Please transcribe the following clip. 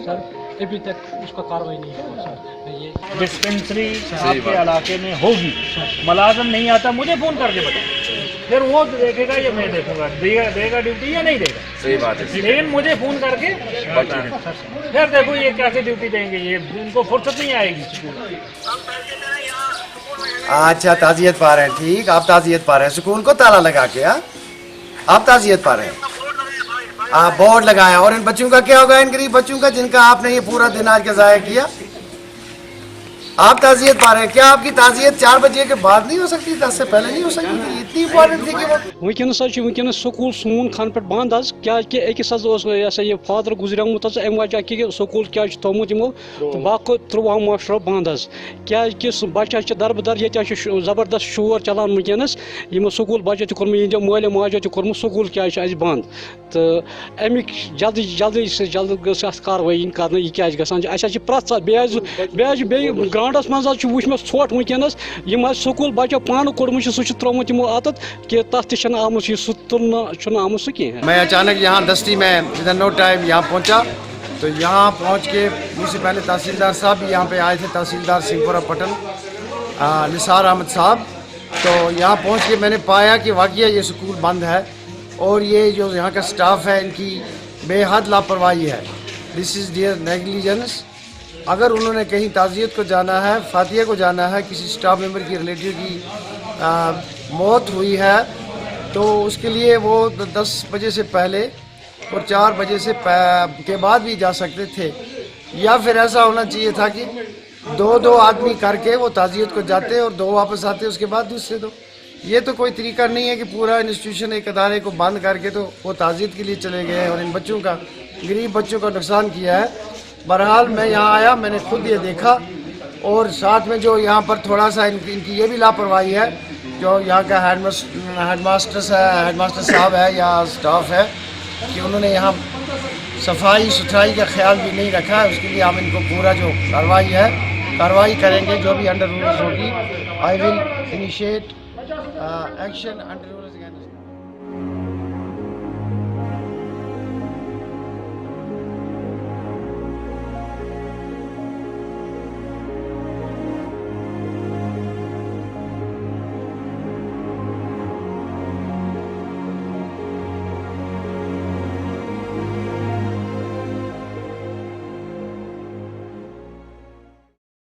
Sir अभी तक उसका कार्रवाई नहीं हुआ सर। ये डिस्पेंसरी आपके इलाके में होगी, मुलाजिम नहीं आता मुझे फ़ोन करके बताओ, फिर वो देखेगा या मैं देखूंगा, देगा ड्यूटी या नहीं देगा। सही बात है। लेकिन मुझे फ़ोन करके बताना, फिर देखो ये कैसे ड्यूटी देंगे, ये इनको फुर्सत नहीं आएगी स्कूल। अच्छा ताज़ियत पा रहे हैं, ठीक, आप ताज़ियत पा रहे हैं स्कूल को ताला लगा के। आप ताज़ियत पा रहे हैं, आप बोर्ड लगाया। और इन बच्चों का क्या होगा, इन गरीब बच्चों का जिनका आपने ये पूरा दिन आज का ज़ाया किया। आप ताज़ियत पा रहे हैं, क्या आपकी ताज़ियत 4 बजे के बाद नहीं हो सकती, 10 से पहले नहीं हो सकती थी? इतनी इंपॉर्टेंट थी कि वो वनस स्कूल सून खान पे बंद क्या अकिस ये फादर गुजरियामुत अम वजह कि स्कूल क्या थोमुत यमो बाकी 13 मास्टरों बंद क्या बच्चे दरबदर ये जबरदस्त शोर चलान वनस यमो स्कूल बच्चे कोर्मुत माल माजो कोर्मुत स्कूल क्या बंद तो अमिक जल्दी जल्दी से जल्द गई कार्रवाई कर यह क्या गि प्रत सात बे ग्राउंडस मज वुचम ोट वनस यम स्कूल बच्चों पान कोर्मुत सह त्रोमुत यमो आदत कि तथ आमुत सह तुलना आमुत सह कहें। मैं अचानक यहाँ दस्ती में विदिन नो टाइम यहाँ पहुँचा, तो यहाँ पहुँच के मुझसे पहले तहसीलदार साहब भी यहाँ पे आए थे, तहसीलदार सिंहपुरा पटन निसार अहमद साहब। तो यहाँ पहुँच के मैंने पाया कि वाकई ये स्कूल बंद है और ये जो यहाँ का स्टाफ है इनकी बेहद लापरवाही है। This is dear negligence. अगर उन्होंने कहीं ताज़ियत को जाना है, फातिया को जाना है, किसी स्टाफ मेंबर की रिलेटिव की मौत हुई है, तो उसके लिए वो 10 बजे से पहले और 4 बजे से के बाद भी जा सकते थे, या फिर ऐसा होना चाहिए था कि 2-2 आदमी करके वो ताज़ियत को जाते और 2 वापस आते, उसके बाद दूसरे 2। ये तो कोई तरीका नहीं है कि पूरा इंस्टीट्यूशन एक अदारे को बंद करके तो वो ताज़ियत के लिए चले गए हैं और इन बच्चों का, गरीब बच्चों का नुकसान किया है। बहरहाल मैं यहाँ आया, मैंने खुद ये देखा, और साथ में जो यहाँ पर थोड़ा सा इनकी ये भी लापरवाही है, जो यहाँ का हेडमास्टर साहब है या स्टाफ है, कि उन्होंने यहाँ सफाई सुथराई का ख्याल भी नहीं रखा है। उसके लिए हम इनको पूरा जो कार्रवाई करेंगे, जो भी अंडर रूल्स होगी। I will initiate action under rules.